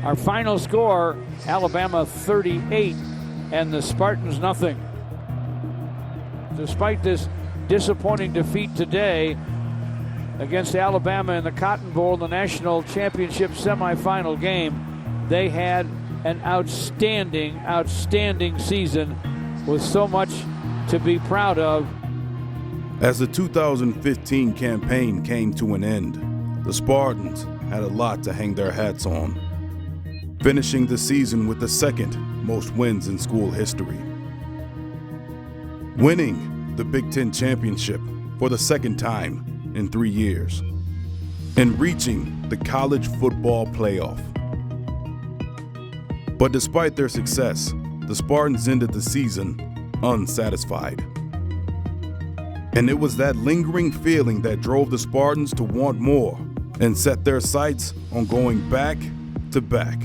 Our final score, Alabama 38 and the Spartans nothing. Despite this disappointing defeat today against Alabama in the Cotton Bowl, the national championship semifinal game, they had an outstanding season with so much to be proud of. As the 2015 campaign came to an end, the Spartans had a lot to hang their hats on, finishing the season with the second most wins in school history, winning the Big Ten championship for the second time in 3 years, and reaching the college football playoff. But despite their success, the Spartans ended the season unsatisfied. And it was that lingering feeling that drove the Spartans to want more and set their sights on going back to back.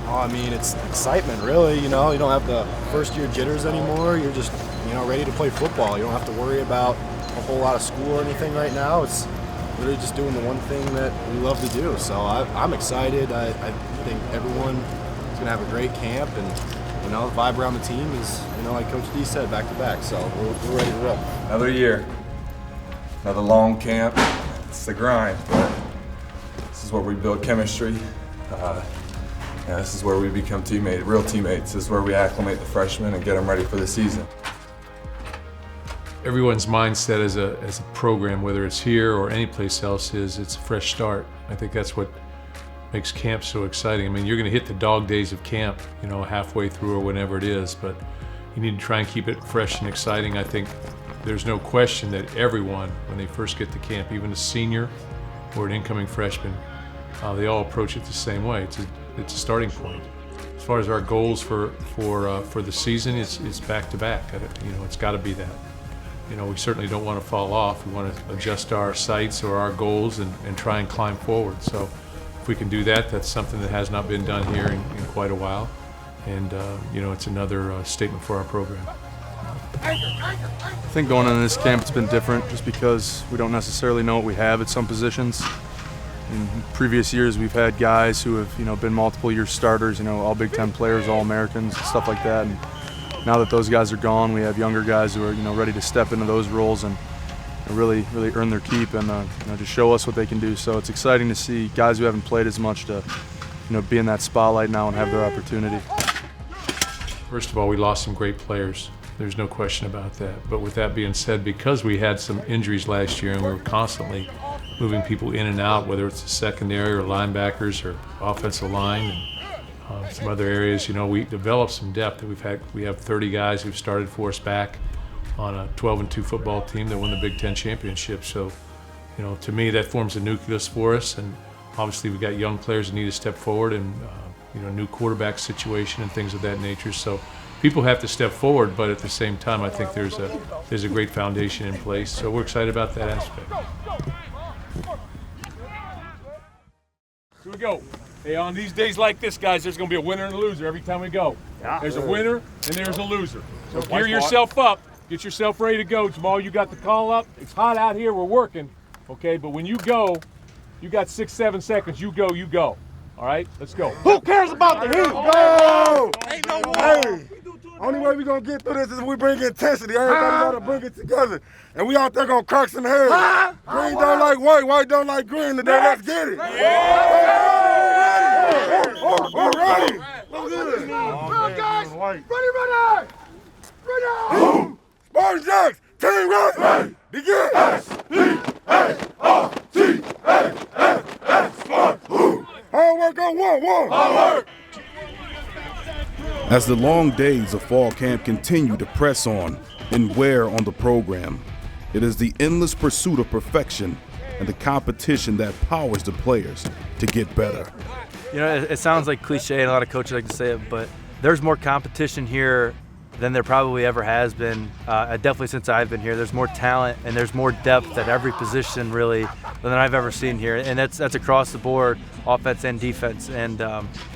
I mean, it's excitement, really. You know, you don't have the first-year jitters anymore. You're just, ready to play football. You don't have to worry about a whole lot of school or anything right now. It's really just doing the one thing that we love to do. So I'm excited. I think everyone is going to have a great camp, and the vibe around the team is, like Coach D said, back to back. So we're ready to roll. Another year, another long camp. It's the grind, but this is where we build chemistry. This is where we become real teammates. This is where we acclimate the freshmen and get them ready for the season. Everyone's mindset as a program, whether it's here or any place else, is it's a fresh start. I think that's what makes camp so exciting. I mean, you're going to hit the dog days of camp, halfway through or whenever it is, but you need to try and keep it fresh and exciting. I think there's no question that everyone, when they first get to camp, even a senior or an incoming freshman, they all approach it the same way. It's a starting point. As far as our goals for the season, it's back to back. It's got to be that. We certainly don't want to fall off. We want to adjust our sights or our goals and try and climb forward. So if we can do that, that's something that has not been done here in quite a while. And it's another statement for our program. I think going into this camp, it's been different just because we don't necessarily know what we have at some positions. In previous years, we've had guys who have, been multiple-year starters, all Big Ten players, All-Americans, and stuff like that. And now that those guys are gone, we have younger guys who are, ready to step into those roles and really earn their keep and just show us what they can do. So it's exciting to see guys who haven't played as much to, be in that spotlight now and have their opportunity. First of all, we lost some great players. There's no question about that. But with that being said, because we had some injuries last year and we were constantly moving people in and out, whether it's the secondary or linebackers or offensive line and some other areas, we developed some depth. We have 30 guys who've started for us back on a 12-2 football team that won the Big Ten championship. So, to me, that forms a nucleus for us. And obviously, we've got young players that need to step forward and, new quarterback situation and things of that nature. So people have to step forward, but at the same time, I think there's a great foundation in place. So we're excited about that aspect. Here we go. Hey, on these days like this, guys, there's going to be a winner and a loser every time we go. Yeah. There's a winner and there's a loser. So gear yourself up. Get yourself ready to go. Jamal, you got the call up. It's hot out here. We're working. Okay, but when you go, you got 6-7 seconds. You go. All right, let's go. Who cares about the heat? Go! Ain't no way. Only way we gonna get through this is if we bring intensity. Everybody gotta bring it together. And we out there gonna crack some heads. Green don't like white don't like green today. Let's get it. We're ready. Let's get it. Come on, guys. Ready. Spartan Jacks, team ready. Begin. S-P-A-R-T-A-S-S. Spartan. Hard work on one. Hard work. As the long days of fall camp continue to press on and wear on the program, it is the endless pursuit of perfection and the competition that powers the players to get better. It sounds like cliche and a lot of coaches like to say it, but there's more competition here than there probably ever has been, definitely since I've been here. There's more talent and there's more depth at every position really than I've ever seen here, and that's across the board, offense and defense, and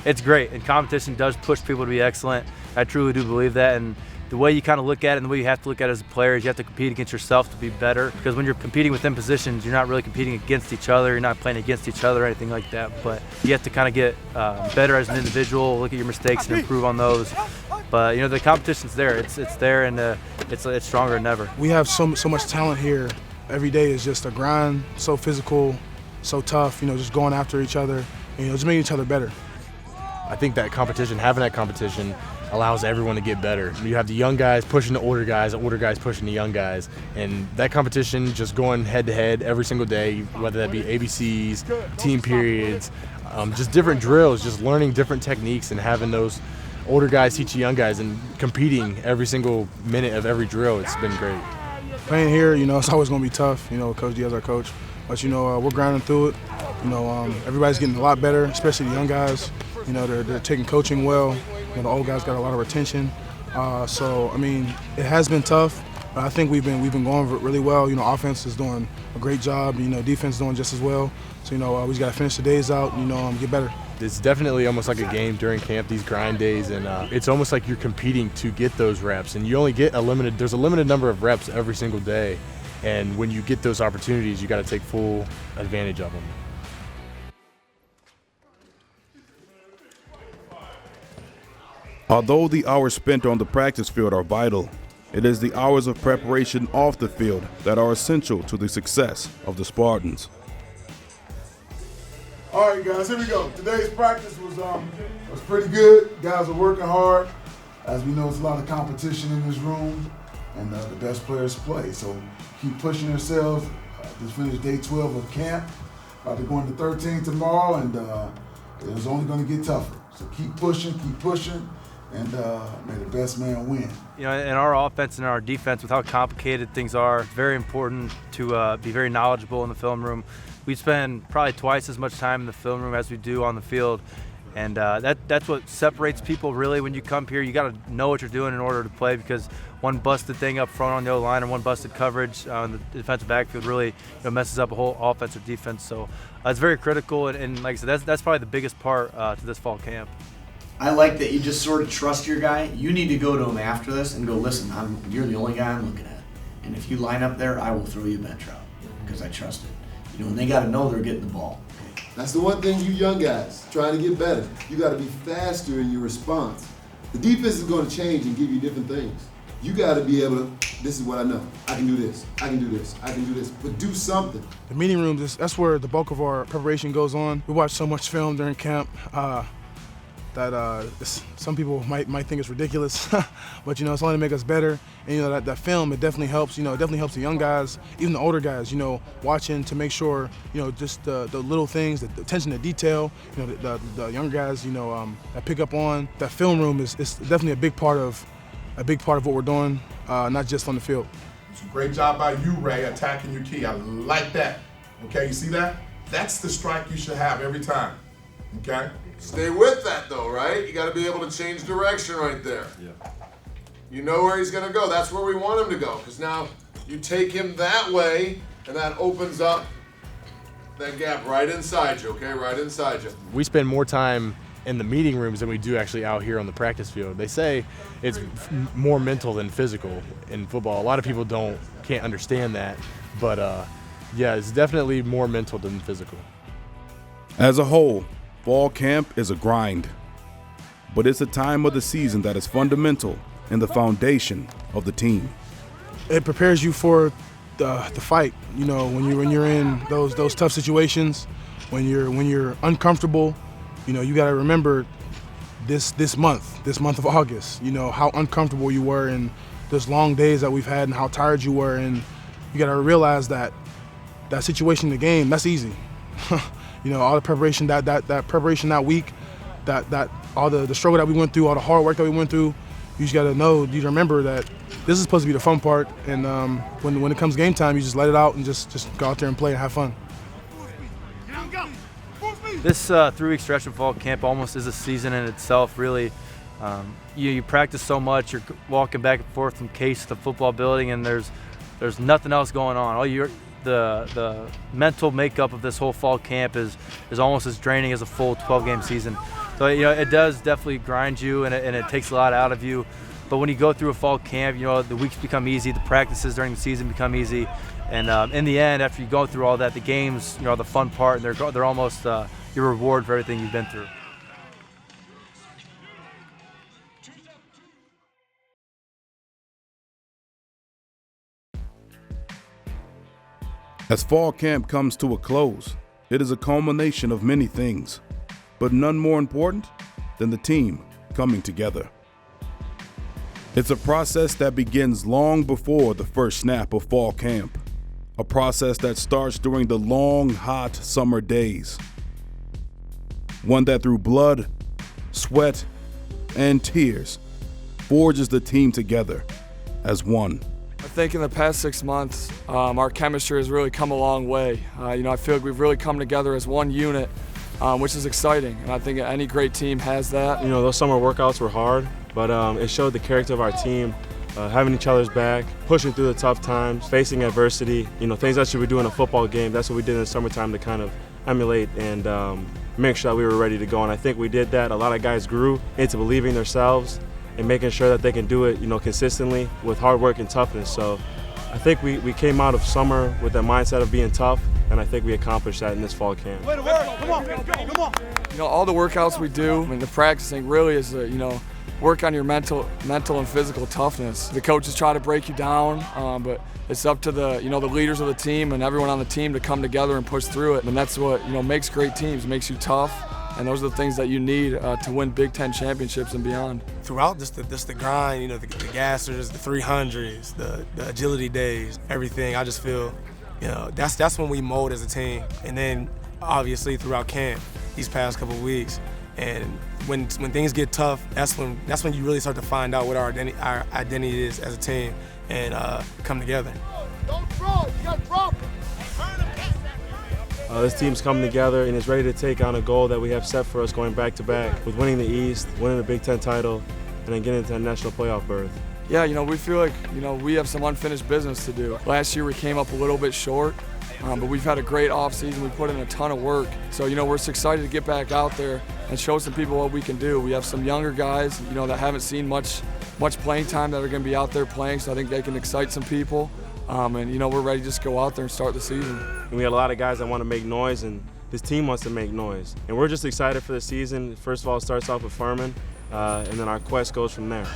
it's great. And competition does push people to be excellent. I truly do believe that, and the way you kind of look at it and the way you have to look at it as a player is you have to compete against yourself to be better, because when you're competing within positions, you're not really competing against each other, you're not playing against each other or anything like that, but you have to kind of get better as an individual, look at your mistakes and improve on those. But you know, the competition's there, it's there, and it's stronger than ever. We have so much talent here. Every day is just a grind, so physical, so tough, you know, just going after each other, and, you know, just making each other better. I think that competition, having that competition, allows everyone to get better. You have the young guys pushing the older guys pushing the young guys, and that competition just going head to head every single day, whether that be ABCs, team periods, just different drills, just learning different techniques and having those older guys teach the young guys and competing every single minute of every drill. It's been great. Playing here, you know, it's always going to be tough, you know, Coach Diaz, our coach, but, you know, we're grinding through it. You know, everybody's getting a lot better, especially the young guys. You know, they're taking coaching well. You know, the old guys got a lot of retention. So, I mean, it has been tough, but I think we've been going really well. You know, offense is doing a great job. You know, defense is doing just as well. So, you know, we just got to finish the days out, you know, get better. It's definitely almost like a game during camp, these grind days, and it's almost like you're competing to get those reps, and you only get there's a limited number of reps every single day, and when you get those opportunities, you got to take full advantage of them. Although the hours spent on the practice field are vital, it is the hours of preparation off the field that are essential to the success of the Spartans. All right, guys, here we go. Today's practice was pretty good. Guys are working hard. As we know, there's a lot of competition in this room, and the best players play. So keep pushing yourselves. Just finished day 12 of camp. About to go into 13 tomorrow, and it's only going to get tougher. So keep pushing, and may the best man win. You know, in our offense and our defense, with how complicated things are, it's very important to be very knowledgeable in the film room. We spend probably twice as much time in the film room as we do on the field, and that's what separates people really. When you come here, you got to know what you're doing in order to play, because one busted thing up front on the O-line or one busted coverage on the defensive backfield really messes up a whole offense or defense. So it's very critical, and like I said, that's probably the biggest part to this fall camp. I like that you just sort of trust your guy. You need to go to him after this and go, listen, you're the only guy I'm looking at. And if you line up there, I will throw you a bench route because I trust it. You know, and they got to know they're getting the ball. That's the one thing you young guys trying to get better. You got to be faster in your response. The defense is going to change and give you different things. You got to be able to, this is what I know. I can do this, I can do this, I can do this, but do something. The meeting room, that's where the bulk of our preparation goes on. We watch so much film during camp that some people might think it's ridiculous, but, you know, it's only to make us better. And, you know, that film, it definitely helps. You know, it definitely helps the young guys, even the older guys, you know, watching to make sure, you know, just the little things, the attention to detail, you know, the younger guys, you know, that pick up on. That film room is definitely a big part of what we're doing, not just on the field. It's a great job by you, Ray, attacking your key. I like that. Okay, you see that? That's the strike you should have every time. Okay? Stay with that though, right? You got to be able to change direction right there. Yeah. You know where he's going to go. That's where we want him to go, because now you take him that way, and that opens up that gap right inside you, okay? Right inside you. We spend more time in the meeting rooms than we do actually out here on the practice field. They say it's more mental than physical in football. A lot of people can't understand that, but yeah, it's definitely more mental than physical. As a whole, fall camp is a grind, but it's a time of the season that is fundamental in the foundation of the team. It prepares you for the fight. You know, when you're in those tough situations, when you're uncomfortable, you know, you got to remember this month of August. You know how uncomfortable you were in those long days that we've had, and how tired you were, and you got to realize that situation in the game, that's easy. You know, all the preparation that preparation that week, that all the struggle that we went through, all the hard work that we went through, you just got to know, you remember that this is supposed to be the fun part, and when it comes game time, you just let it out and just go out there and play and have fun. This 3-week stretch of fall camp almost is a season in itself, really. You practice so much, you're walking back and forth from case to the football building, and there's nothing else going on. The mental makeup of this whole fall camp is almost as draining as a full 12-game season. So it does definitely grind you, and it takes a lot out of you. But when you go through a fall camp, the weeks become easy, the practices during the season become easy, and in the end, after you go through all that, the games are the fun part, and they're almost your reward for everything you've been through. As fall camp comes to a close, it is a culmination of many things, but none more important than the team coming together. It's a process that begins long before the first snap of fall camp, a process that starts during the long, hot summer days. One that through blood, sweat, and tears forges the team together as one. I think in the past 6 months, our chemistry has really come a long way. I feel like we've really come together as one unit, which is exciting, and I think any great team has that. Those summer workouts were hard, but it showed the character of our team, having each other's back, pushing through the tough times, facing adversity, things that you would do in a football game. That's what we did in the summertime to kind of emulate and make sure that we were ready to go, and I think we did that. A lot of guys grew into believing themselves and making sure that they can do it, consistently with hard work and toughness. So I think we came out of summer with that mindset of being tough, and I think we accomplished that in this fall camp. Way to work! Come on! All the workouts we do, the practicing really is, work on your mental and physical toughness. The coaches try to break you down, but it's up to the leaders of the team and everyone on the team to come together and push through it. And that's what makes great teams, makes you tough. And those are the things that you need to win Big Ten championships and beyond. Throughout this the grind, the gassers, the 300s, the agility days, everything, I just feel, that's when we mold as a team. And then obviously throughout camp, these past couple of weeks, and when things get tough, that's when you really start to find out what our identity is as a team and come together. Don't throw it, you got to drop it. This team's coming together and is ready to take on a goal that we have set for us going back-to-back with winning the East, winning the Big Ten title, and then getting into a national playoff berth. Yeah, we feel like, we have some unfinished business to do. Last year we came up a little bit short, but we've had a great offseason. We put in a ton of work. So, we're excited to get back out there and show some people what we can do. We have some younger guys, that haven't seen much playing time that are going to be out there playing, so I think they can excite some people. And we're ready to just go out there and start the season. And we got a lot of guys that want to make noise, and this team wants to make noise. And we're just excited for the season. First of all, it starts off with Furman, and then our quest goes from there.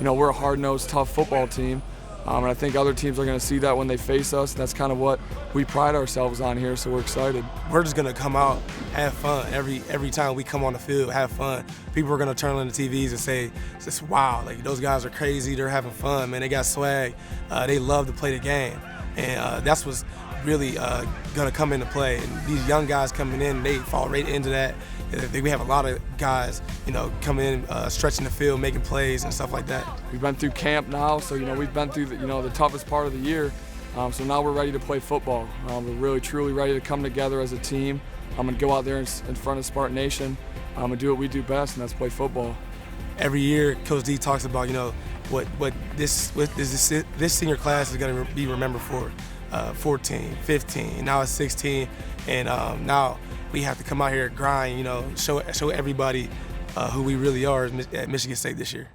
We're a hard-nosed, tough football team, and I think other teams are going to see that when they face us. That's kind of what we pride ourselves on here, so we're excited. We're just going to come out, have fun. Every time we come on the field, have fun. People are going to turn on the TVs and say, wow, those guys are crazy, they're having fun, man, they got swag, they love to play the game. And that's what's really going to come into play. And these young guys coming in, they fall right into that. We have a lot of guys, coming in, stretching the field, making plays and stuff like that. We've been through camp now, so we've been through the toughest part of the year. So now we're ready to play football. We're really, truly ready to come together as a team. I'm going to go out there in front of Spartan Nation and do what we do best, and that's play football. Every year, Coach D talks about, what this senior class is going to be remembered for. 14, 15, now it's 16, and now we have to come out here and grind, show everybody who we really are at Michigan State this year.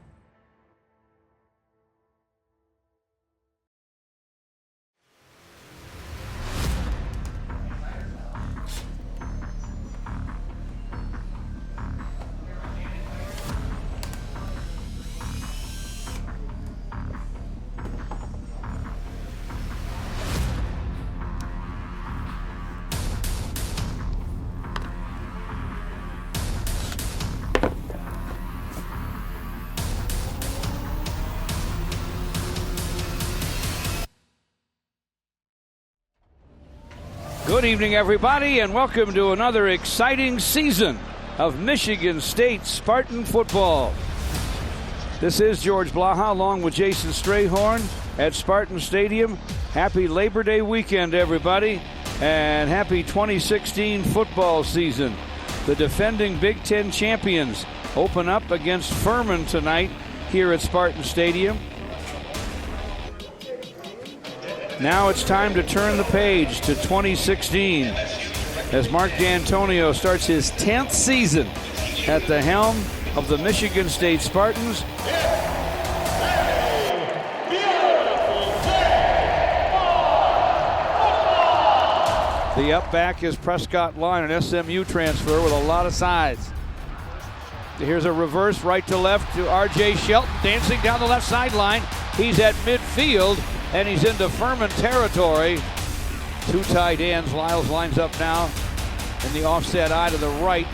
Good evening, everybody, and welcome to another exciting season of Michigan State Spartan football. This is George Blaha along with Jason Strayhorn at Spartan Stadium. Happy Labor Day weekend, everybody, and happy 2016 football season. The defending Big Ten champions open up against Furman tonight here at Spartan Stadium. Now it's time to turn the page to 2016 as Mark D'Antonio starts his 10th season at the helm of the Michigan State Spartans. The up back is Prescott Line, an SMU transfer with a lot of size. Here's a reverse right to left to R.J. Shelton, dancing down the left sideline. He's at midfield, and he's into Furman territory. Two tight ends. Lyles lines up now in the offset eye to the right.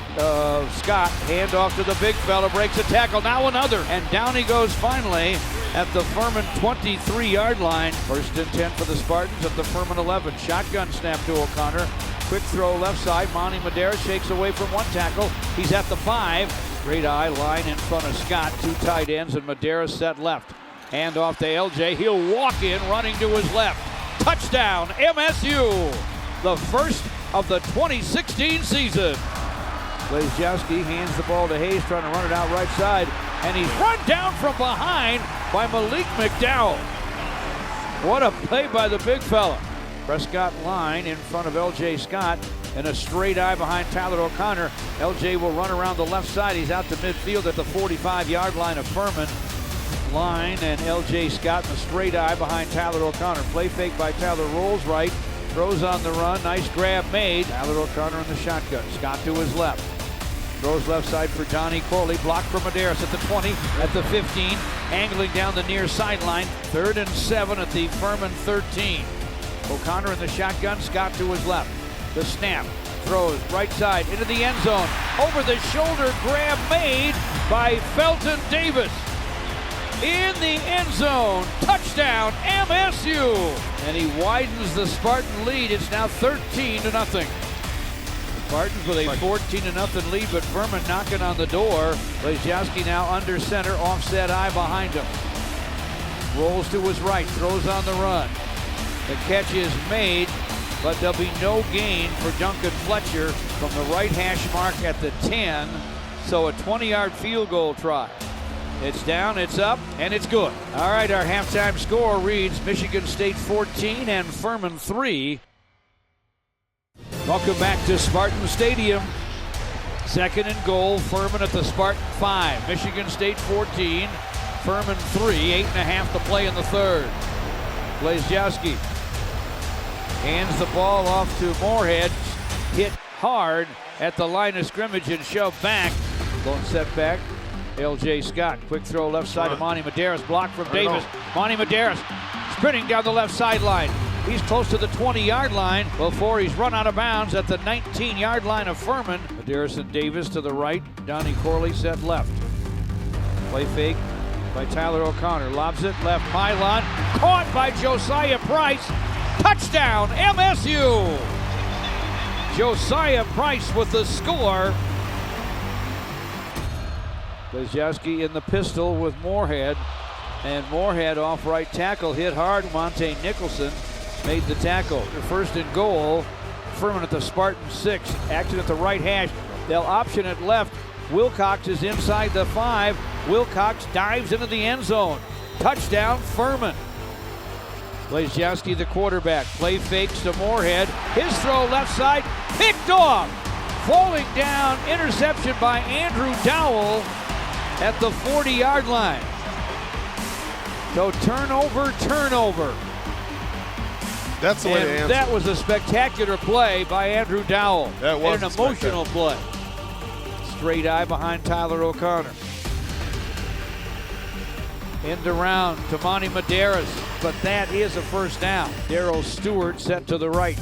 Scott, hand off to the big fella, breaks a tackle, now another, and down he goes finally at the Furman 23-yard line. First and 10 for the Spartans at the Furman 11. Shotgun snap to O'Connor. Quick throw left side. Monty Madera shakes away from one tackle. He's at the 5. Great eye line in front of Scott. Two tight ends, and Madera set left. Hand off to LJ. He'll walk in, running to his left. Touchdown, MSU. The first of the 2016 season. Blazejowski hands the ball to Hayes, trying to run it out right side, and he's run down from behind by Malik McDowell. What a play by the big fella. Prescott Line in front of LJ Scott, and a straight eye behind Tyler O'Connor. LJ will run around the left side. He's out to midfield at the 45-yard line of Furman. Line and LJ Scott in the straight eye behind Tyler O'Connor. Play fake by Tyler, rolls right, throws on the run, nice grab made. Tyler O'Connor in the shotgun, Scott to his left. Throws left side for Donnie Corley, blocked for Medeiros at the 20, at the 15, angling down the near sideline. 3rd and 7 at the Furman 13. O'Connor in the shotgun, Scott to his left. The snap, throws right side into the end zone. Over the shoulder grab made by Felton Davis. In the end zone, touchdown MSU. And he widens the Spartan lead. It's now 13-0. The Spartans with a 14-0 lead, but Furman knocking on the door. Blazejowski now under center, offset eye behind him. Rolls to his right, throws on the run. The catch is made, but there'll be no gain for Duncan Fletcher from the right hash mark at the 10. So a 20-yard field goal try. It's down, it's up, and it's good. All right, our halftime score reads Michigan State 14 and Furman 3. Welcome back to Spartan Stadium. 2nd and goal, Furman at the Spartan 5. Michigan State 14, Furman 3. 8.5 to play in the 3rd. Blazejowski hands the ball off to Moorhead. Hit hard at the line of scrimmage and shoved back. Going set back. LJ Scott, quick throw left side to Monty Medeiros, blocked from Davis. Monty Medeiros sprinting down the left sideline. He's close to the 20-yard line before he's run out of bounds at the 19-yard line of Furman. Medeiros and Davis to the right. Donnie Corley set left. Play fake by Tyler O'Connor. Lobs it left pylon. Caught by Josiah Price. Touchdown, MSU! Josiah Price with the score. Blazejowski in the pistol with Moorhead, and Moorhead off right tackle, hit hard. Monte Nicholson made the tackle. 1st and goal, Furman at the Spartan 6, action at the right hash. They'll option it left. Wilcox is inside the 5. Wilcox dives into the end zone. Touchdown, Furman. Blazejowski, the quarterback, play fakes to Moorhead. His throw left side, picked off. Falling down, interception by Andrew Dowell at the 40-yard line. So turnover. That's the way to answer. That was a spectacular play by Andrew Dowell. That was an emotional play. Straight eye behind Tyler O'Connor. End around to Monty Medeiros, but that is a first down. Darryl Stewart set to the right.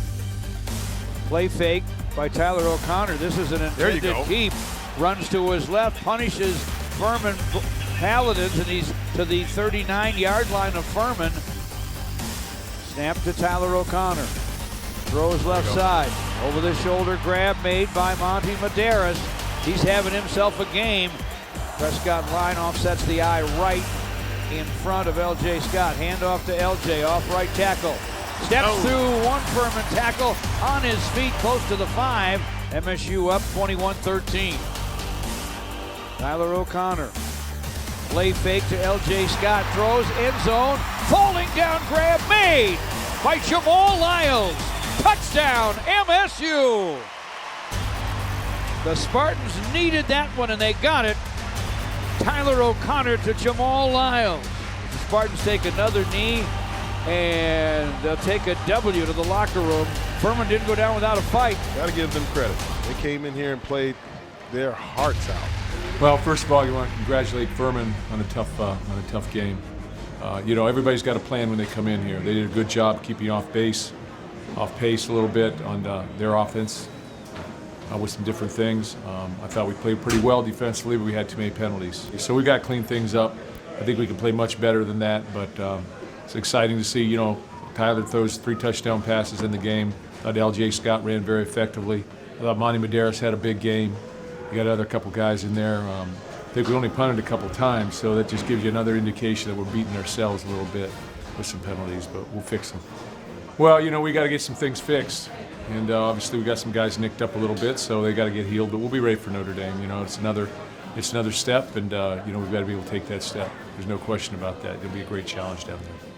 Play fake by Tyler O'Connor. This is an intended keep. Runs to his left, punishes Furman Paladins, and he's to the 39-yard line of Furman. Snap to Tyler O'Connor. Throws left side. Over the shoulder grab made by Monty Medeiros. He's having himself a game. Prescott Line offsets the eye right in front of LJ Scott. Hand off to LJ, off right tackle. Steps through one Furman tackle on his feet close to the 5. MSU up 21-13. Tyler O'Connor. Play fake to L.J. Scott. Throws, end zone. Falling down grab made by Jamal Lyles. Touchdown, MSU. The Spartans needed that one, and they got it. Tyler O'Connor to Jamal Lyles. The Spartans take another knee, and they'll take a W to the locker room. Furman didn't go down without a fight. Got to give them credit. They came in here and played their hearts out. Well, first of all, you want to congratulate Furman on a tough game. You know, everybody's got a plan when they come in here. They did a good job keeping off pace a little bit on their offense with some different things. I thought we played pretty well defensively, but we had too many penalties. So we got to clean things up. I think we can play much better than that, but it's exciting to see, you know, Tyler throws 3 touchdown passes in the game. I thought L.J. Scott ran very effectively. I thought Monty Medeiros had a big game. We got another couple guys in there. I think we only punted a couple times, so that just gives you another indication that we're beating ourselves a little bit with some penalties, but we'll fix them. Well, you know, we got to get some things fixed. And obviously we got some guys nicked up a little bit, so they got to get healed, but we'll be ready for Notre Dame. You know, it's another step, and you know, we've got to be able to take that step. There's no question about that. It'll be a great challenge down there.